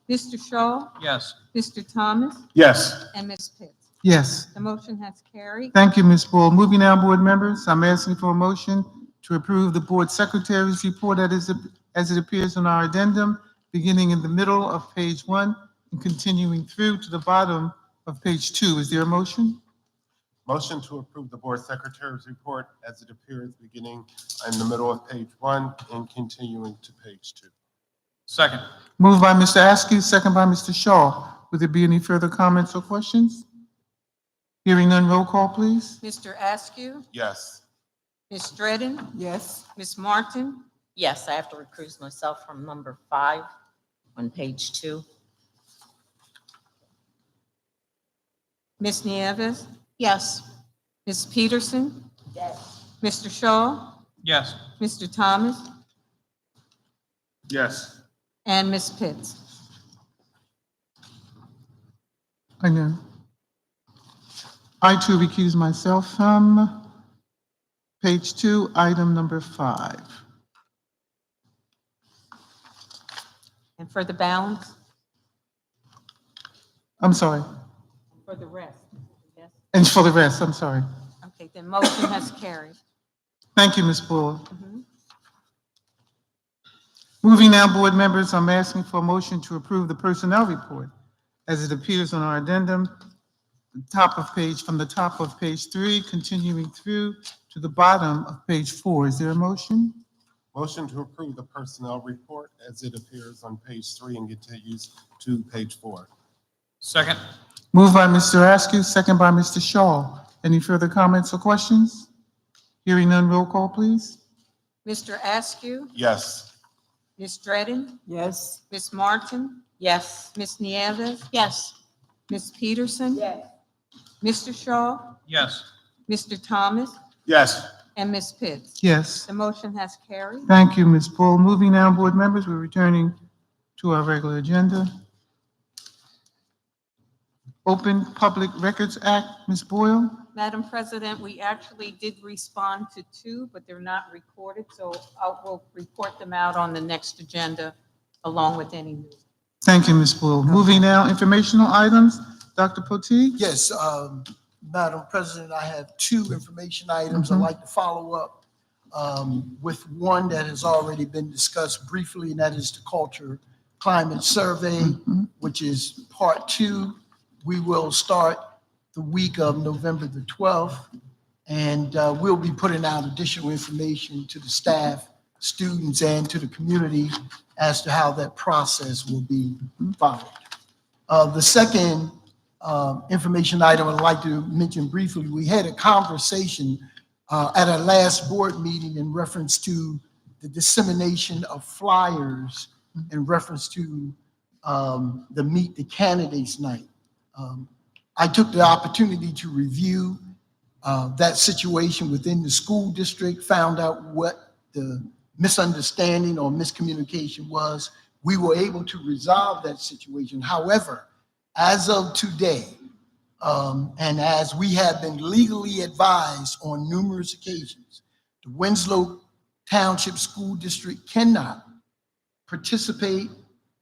Mr. Shaw, Yes. Mr. Thomas, Yes. and Ms. Pitts. Yes. The motion has carried. Thank you, Ms. Bull. Moving now, board members, I'm asking for a motion to approve the board secretary's report as it appears on our addendum, beginning in the middle of page 1 and continuing through to the bottom of page 2. Is there a motion? Motion to approve the board secretary's report as it appears beginning in the middle of page 1 and continuing to page 2. Second. Moved by Mr. Askew, second by Mr. Shaw. Would there be any further comments or questions? Hearing none, roll call, please. Mr. Askew, Yes. Ms. Dredden, Yes. Ms. Martin, Yes, I have to recuse myself from number 5 on page 2. Ms. Nieves, Yes. Ms. Peterson, Mr. Shaw, Yes. Mr. Thomas, Yes. and Ms. Pitts. I know. I too recuse myself from page 2, item number 5. And for the balance, I'm sorry. for the rest, yes? And for the rest, I'm sorry. Okay, the motion has carried. Thank you, Ms. Bull. Mhm. Moving now, board members, I'm asking for a motion to approve the personnel report as it appears on our addendum, from the top of page 3, continuing through to the bottom of page 4. Is there a motion? Motion to approve the personnel report as it appears on page 3 and continues to page 4. Second. Moved by Mr. Askew, second by Mr. Shaw. Any further comments or questions? Hearing none, roll call, please. Mr. Askew, Yes. Ms. Dredden, Yes. Ms. Martin, Yes. Ms. Nieves, Yes. Ms. Peterson, Mr. Shaw, Yes. Mr. Thomas, Yes. and Ms. Pitts. Yes. The motion has carried. Thank you, Ms. Bull. Moving now, board members, we're returning to our regular agenda. Open Public Records Act, Ms. Boyle. Madam President, we actually did respond to 2, but they're not recorded, so we'll report them out on the next agenda along with any news. Thank you, Ms. Bull. Moving now, informational items. Dr. Potteet? Yes, Madam President, I have 2 information items. I'd like to follow up with one that has already been discussed briefly, and that is the Culture Climate Survey, which is part 2. We will start the week of November the 12th, and we'll be putting out additional information to the staff, students, and to the community as to how that process will be followed. The second information item I'd like to mention briefly, we had a conversation at our last board meeting in reference to the dissemination of flyers in reference to the Meet the Candidates Night. I took the opportunity to review that situation within the school district, found out what the misunderstanding or miscommunication was. We were able to resolve that situation. However, as of today, and as we have been legally advised on numerous occasions, the Winslow Township School District cannot participate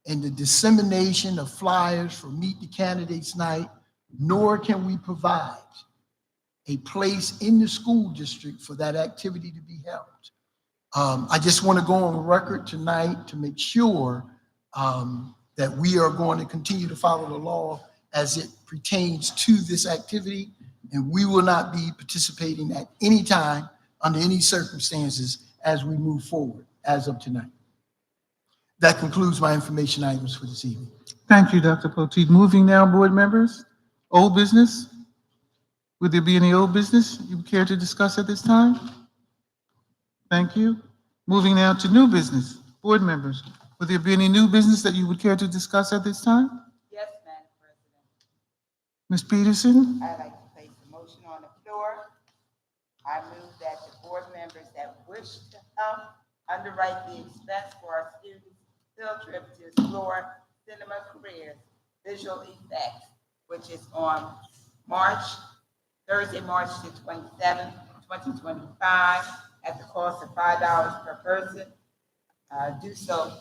in the dissemination of flyers for Meet the Candidates Night, nor can we provide a place in the school district for that activity to be held. I just want to go on record tonight to make sure that we are going to continue to follow the law as it pertains to this activity, and we will not be participating at any time under any circumstances as we move forward as of tonight. That concludes my information items for this evening. Thank you, Dr. Poteet. Moving now, board members, old business. Would there be any old business you care to discuss at this time? Thank you. Moving now to new business. Board members, would there be any new business that you would care to discuss at this time? Yes, Madam President. Ms. Peterson? I'd like to place a motion on the floor. I move that the board members that wish to help underwrite the expense for our students' field trip to explore cinema careers, visual effects, which is on Thursday, March the 27th, 2025, at the cost of $5 per person. Do so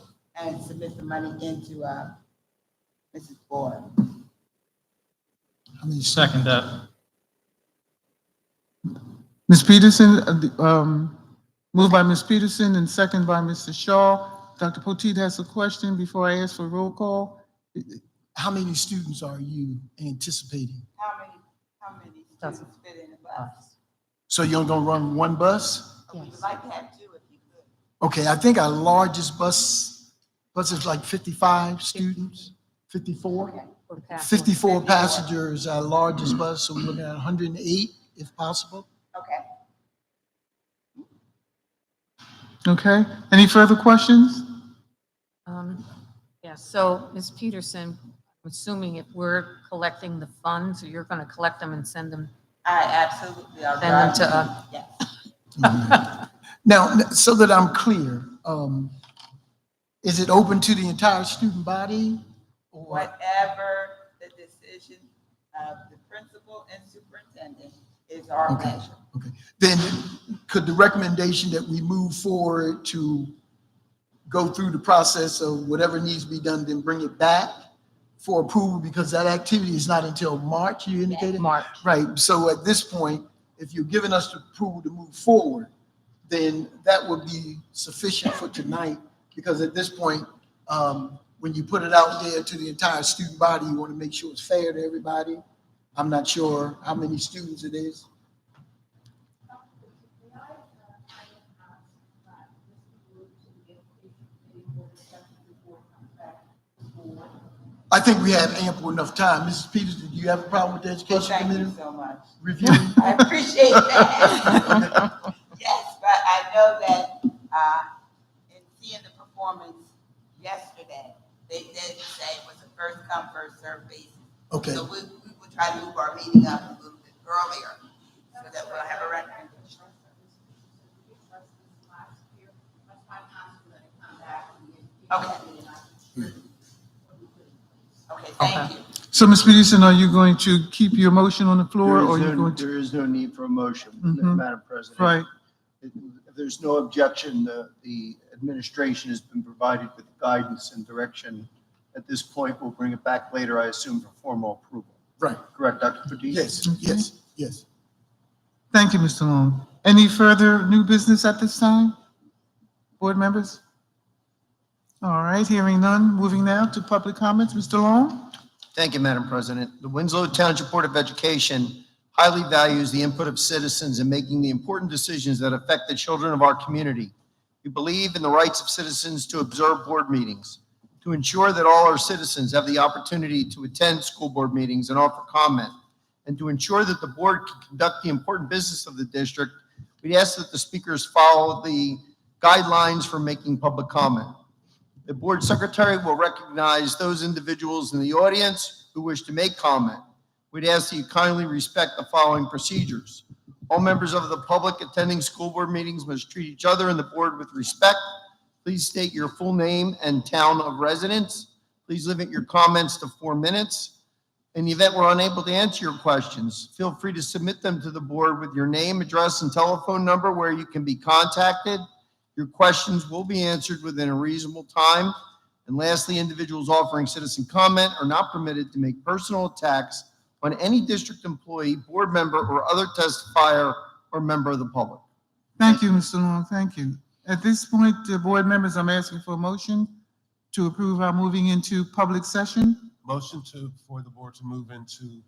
and submit the money into Mrs. Board. Second that. Ms. Peterson, moved by Ms. Peterson and second by Mr. Shaw. Dr. Poteet has a question before I ask for roll call. How many students are you anticipating? How many students fit in the bus? So you're gonna run one bus? We would like to have two if you could. Okay, I think our largest bus is like 55 students, 54? 54 passengers, our largest bus, so we're looking at 108 if possible. Okay. Okay, any further questions? Yeah, so Ms. Peterson, I'm assuming if we're collecting the funds, you're going to collect them and send them I absolutely. I'll Send them drive to you. us. Yes. Now, so that I'm clear, is it open to the entire student body? Or Whatever the decision of the principal and superintendent is our Okay. measure. Okay, then could the recommendation that we move forward to go through the process of whatever needs to be done, then bring it back for approval, because that activity is not until March, you indicated? March. Right, so at this point, if you're giving us the approval to move forward, then that would be sufficient for tonight, because at this point, when you put it out there to the entire student body, you want to make sure it's fair to everybody. I'm not sure how many students it is. I think we have ample enough time. Mrs. Peters, do you have a problem with the Well, education thank committee you so much. review? I appreciate that. Yes, but I know that, in seeing the performance yesterday, they did say it was a first come, first served basis. Okay, So we will try to move our meeting up a little bit earlier so that we'll have a recommendation. Okay. Okay, thank you. So, Ms. Peterson, are you going to keep your motion on the floor, or are you going to? There is no need for a motion, Mhm. Madam President. Right, If there's no objection, the administration has been provided with guidance and direction. At this point, we'll bring it back later, I assume, for formal approval. right. Correct, Dr. Fadis? Yes. thank you, Mr. Long. Any further new business at this time? Board members? All right, hearing none, moving now to public comments. Mr. Long? Thank you, Madam President. The Winslow Township Board of Education highly values the input of citizens in making the important decisions that affect the children of our community. We believe in the rights of citizens to observe board meetings, to ensure that all our citizens have the opportunity to attend school board meetings and offer comment, and to ensure that the board can conduct the important business of the district. We ask that the speakers follow the guidelines for making public comment. The board secretary will recognize those individuals in the audience who wish to make comment. We'd ask that you kindly respect the following procedures. All members of the public attending school board meetings must treat each other and the board with respect. Please state your full name and town of residence. Please limit your comments to 4 minutes. In the event we're unable to answer your questions, feel free to submit them to the board with your name, address, and telephone number where you can be contacted. Your questions will be answered within a reasonable time. And lastly, individuals offering citizen comment are not permitted to make personal attacks on any district employee, board member, or other testifier or member of the public. Thank you, Mr. Long, thank you. At this point, board members, I'm asking for a motion to approve our moving into public session. Motion for the board to move into.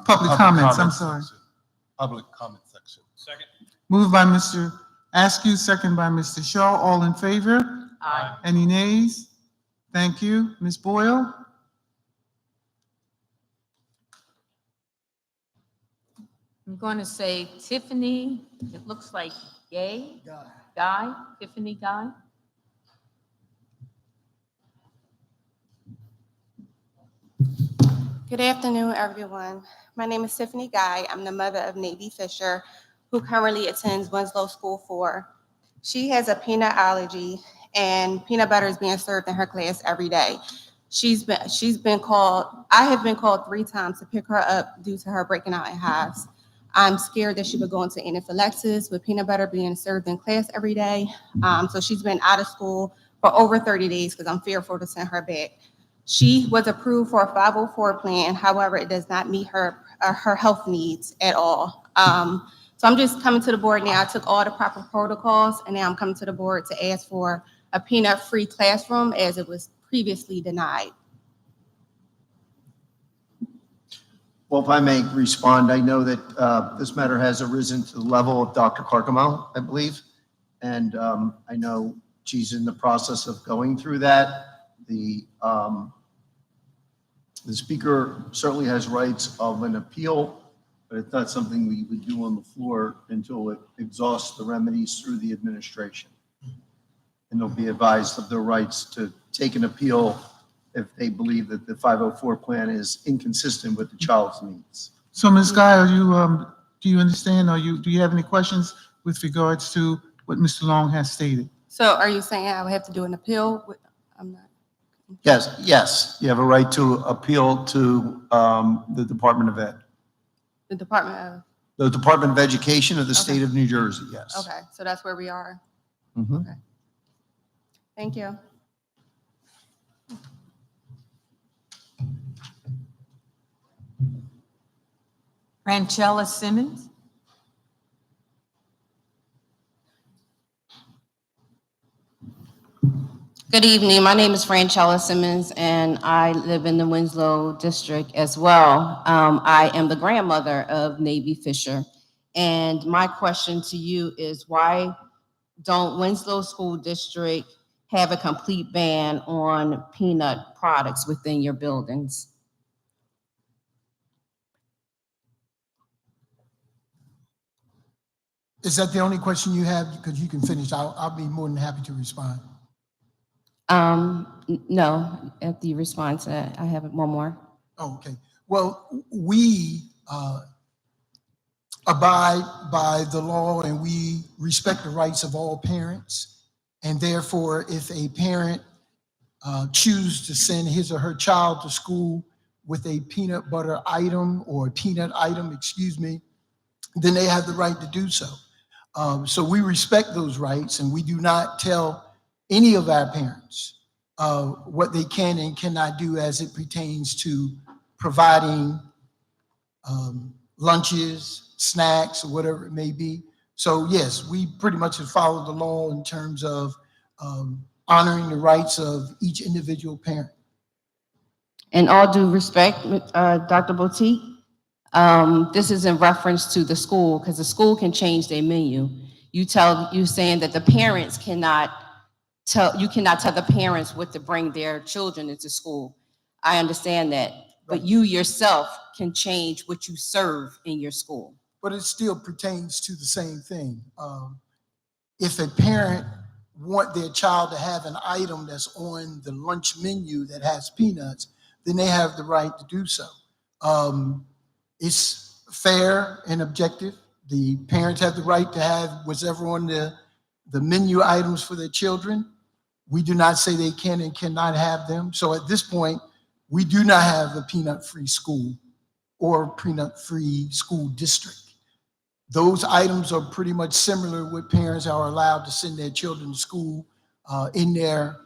Public comments, I'm sorry. section. Public comment section. Second. Moved by Mr. Askew, second by Mr. Shaw. All in favor? Aye. Any nays? Thank you. Ms. Boyle? I'm going to say Tiffany, it looks like Guy, Tiffany Guy. Good afternoon, everyone. My name is Tiffany Guy. I'm the mother of Navy Fisher, who currently attends Winslow School 4. She has a peanut allergy, and peanut butter is being served in her class every day. I have been called 3 times to pick her up due to her breaking out in hives. I'm scared that she would go into anaphylaxis with peanut butter being served in class every day. So she's been out of school for over 30 days because I'm fearful to send her back. She was approved for a 504 plan. However, it does not meet her health needs at all. So I'm just coming to the board now. I took all the proper protocols, and now I'm coming to the board to ask for a peanut-free classroom as it was previously denied. Well, if I may respond, I know that this matter has arisen to the level of Dr. Carcamo, I believe. And I know she's in the process of going through that. The speaker certainly has rights of an appeal, but it's not something we would do on the floor until it exhausts the remedies through the administration. And they'll be advised of their rights to take an appeal if they believe that the 504 plan is inconsistent with the child's needs. So, Ms. Guy, are you, do you understand, do you have any questions with regards to what Mr. Long has stated? So are you saying I would have to do an appeal? I'm not. Yes, you have a right to appeal to the Department of Ed. The Department of? The Department of Education of the state of New Jersey, yes. Okay, so that's where we are. Mhm. Okay. Thank you. Franchella Simmons. Good evening. My name is Franchella Simmons, and I live in the Winslow district as well. I am the grandmother of Navy Fisher, and my question to you is, why don't Winslow School District have a complete ban on peanut products within your buildings? Is that the only question you have? Because you can finish. I'll be more than happy to respond. No, at the response, I have one more. Oh, okay. Well, we abide by the law and we respect the rights of all parents. And therefore, if a parent chooses to send his or her child to school with a peanut butter item or a peanut item, excuse me, then they have the right to do so. So we respect those rights, and we do not tell any of our parents what they can and cannot do as it pertains to providing lunches, snacks, or whatever it may be. So yes, we pretty much have followed the law in terms of honoring the rights of each individual parent. In all due respect, Dr. Boutique, this is in reference to the school, because the school can change their menu. You saying that the parents cannot tell the parents what to bring their children into school. I understand that, but you yourself can change what you serve in your school. But it still pertains to the same thing. If a parent want their child to have an item that's on the lunch menu that has peanuts, then they have the right to do so. It's fair and objective. The parents have the right to have whatever on the menu items for their children. We do not say they can and cannot have them. So at this point, we do not have a peanut-free school or peanut-free school district. Those items are pretty much similar what parents are allowed to send their children to school in their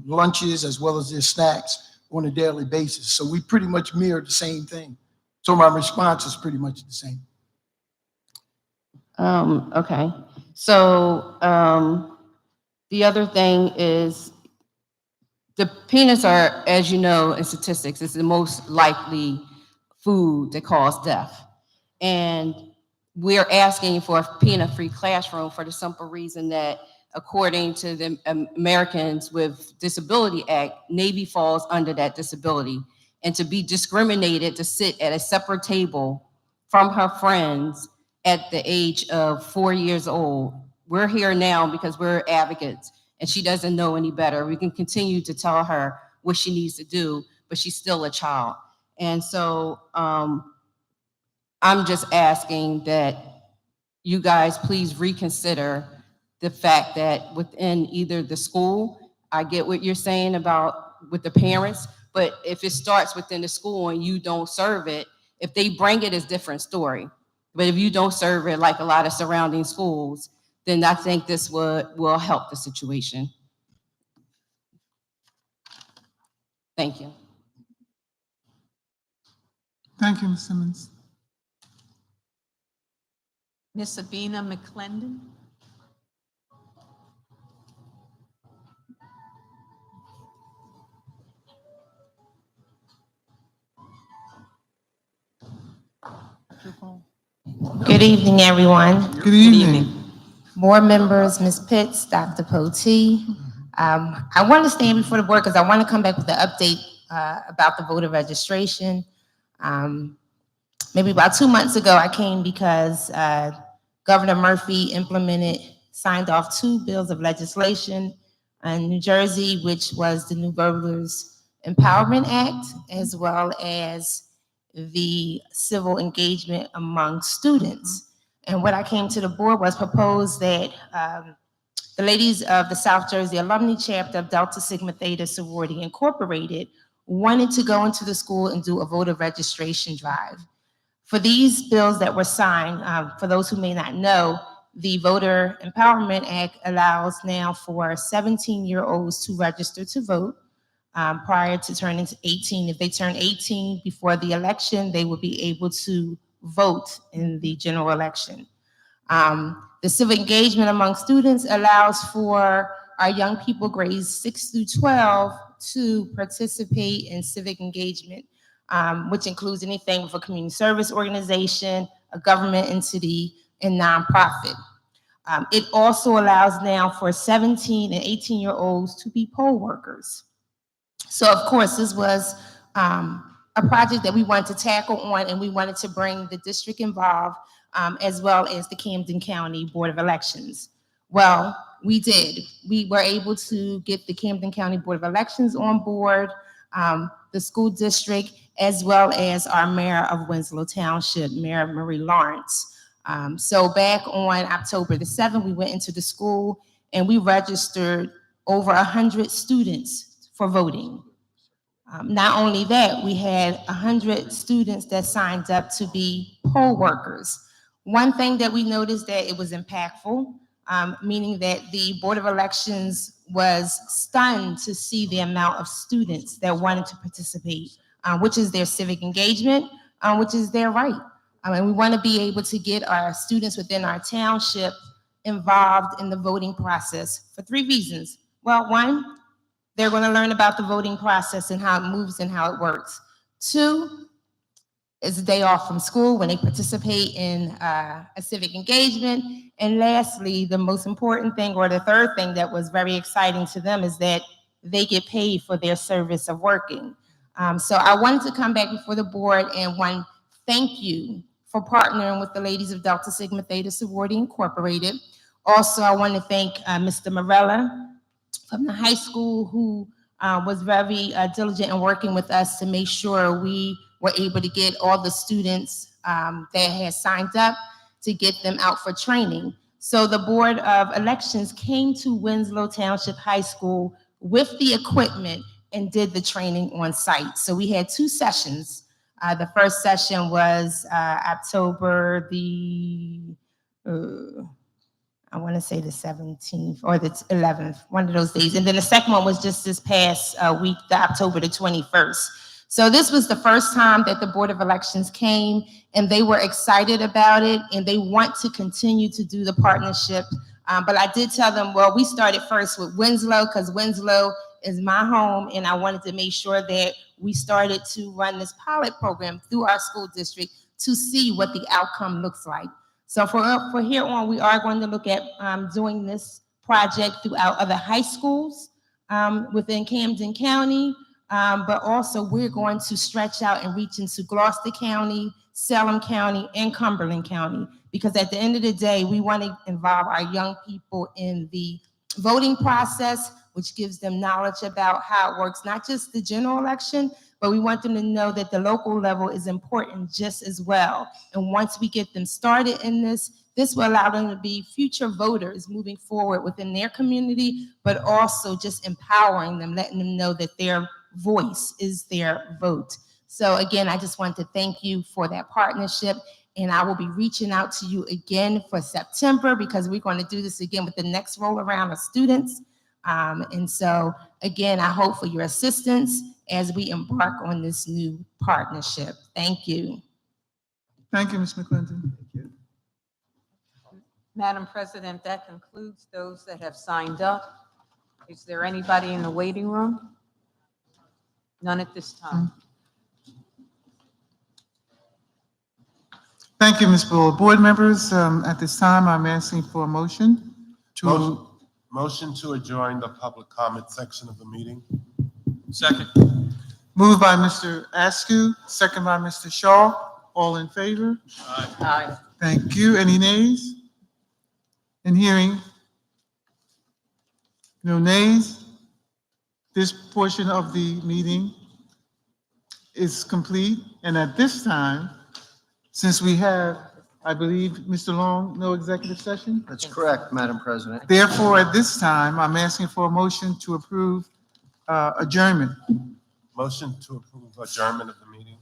lunches as well as their snacks on a daily basis. So we pretty much mirror the same thing. So my response is pretty much the same. Okay. So the other thing is the peanuts are, as you know, in statistics, it's the most likely food that causes death. And we're asking for a peanut-free classroom for the simple reason that according to the Americans with Disability Act, Navy falls under that disability. And to be discriminated to sit at a separate table from her friends at the age of 4 years old, we're here now because we're advocates and she doesn't know any better. We can continue to tell her what she needs to do, but she's still a child. And so I'm just asking that you guys please reconsider the fact that within either the school, I get what you're saying about with the parents, but if it starts within the school and you don't serve it, if they bring it, it's a different story. But if you don't serve it like a lot of surrounding schools, then I think this will help the situation. Thank you. Thank you, Ms. Simmons. Miss Sabina McClendon? Good evening, everyone. Good evening. Board members, Ms. Pitts, Dr. Potee. I want to stand before the board because I want to come back with an update about the voter registration. Maybe about 2 months ago, I came because Governor Murphy signed off 2 bills of legislation in New Jersey, which was the New Voters Empowerment Act, as well as the civil engagement among students. And what I came to the board was propose that the ladies of the South Jersey Alumni Chapter of Delta Sigma Theta Sorority Incorporated wanted to go into the school and do a voter registration drive. For these bills that were signed, for those who may not know, the Voter Empowerment Act allows now for 17-year-olds to register to vote prior to turning 18. If they turn 18 before the election, they will be able to vote in the general election. The civic engagement among students allows for our young people grades 6 through 12 to participate in civic engagement, which includes anything with a community service organization, a government entity, and nonprofit. It also allows now for 17 and 18-year-olds to be poll workers. So of course, this was a project that we wanted to tackle on, and we wanted to bring the district involved, as well as the Camden County Board of Elections. Well, we did. We were able to get the Camden County Board of Elections on board, the school district, as well as our mayor of Winslow Township, Mayor Marie Lawrence. So back on October the 7th, we went into the school and we registered over 100 students for voting. Not only that, we had 100 students that signed up to be poll workers. One thing that we noticed that it was impactful, meaning that the Board of Elections was stunned to see the amount of students that wanted to participate, which is their civic engagement, which is their right. And we want to be able to get our students within our township involved in the voting process for 3 reasons. Well, 1, they're going to learn about the voting process and how it moves and how it works. 2, it's a day off from school when they participate in a civic engagement. And lastly, the most important thing, or the third thing that was very exciting to them, is that they get paid for their service of working. So I wanted to come back before the board and thank you for partnering with the ladies of Delta Sigma Theta Sorority Incorporated. Also, I want to thank Mr. Morella from the high school, who was very diligent in working with us to make sure we were able to get all the students that had signed up to get them out for training. So the Board of Elections came to Winslow Township High School with the equipment and did the training on site. So we had 2 sessions. The first session was October I want to say the 17th or the 11th, one of those days. And then the second one was just this past week, the October the 21st. So this was the first time that the Board of Elections came, and they were excited about it, and they want to continue to do the partnership. But I did tell them, well, we started first with Winslow because Winslow is my home, and I wanted to make sure that we started to run this pilot program through our school district to see what the outcome looks like. So for here on, we are going to look at doing this project throughout other high schools within Camden County, but also we're going to stretch out and reach into Gloucester County, Salem County, and Cumberland County, because at the end of the day, we want to involve our young people in the voting process, which gives them knowledge about how it works, not just the general election, but we want them to know that the local level is important just as well. And once we get them started in this will allow them to be future voters moving forward within their community, but also just empowering them, letting them know that their voice is their vote. So again, I just want to thank you for that partnership. And I will be reaching out to you again for September, because we're going to do this again with the next roll around of students. And so again, I hope for your assistance as we embark on this new partnership. Thank you. Thank you, Ms. McClinton. Madam President, that concludes those that have signed up. Is there anybody in the waiting room? None at this time. Thank you, Ms. Bull. Board members, at this time, I'm asking for a motion to. Motion to adjourn the public comment section of the meeting. Second. Moved by Mr. Askew, second by Mr. Shaw. All in favor? Aye. Thank you. Any nays? In hearing? No nays? This portion of the meeting is complete. And at this time, since we have, I believe, Mr. Long, no executive session? That's correct, Madam President. Therefore, at this time, I'm asking for a motion to approve adjournment. Motion to approve adjournment of the meeting.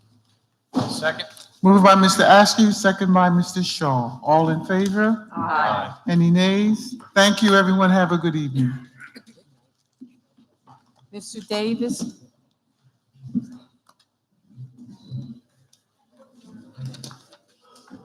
Second. Moved by Mr. Askew, second by Mr. Shaw. All in favor? Aye. Any nays? Thank you, everyone. Have a good evening. Mr. Davis,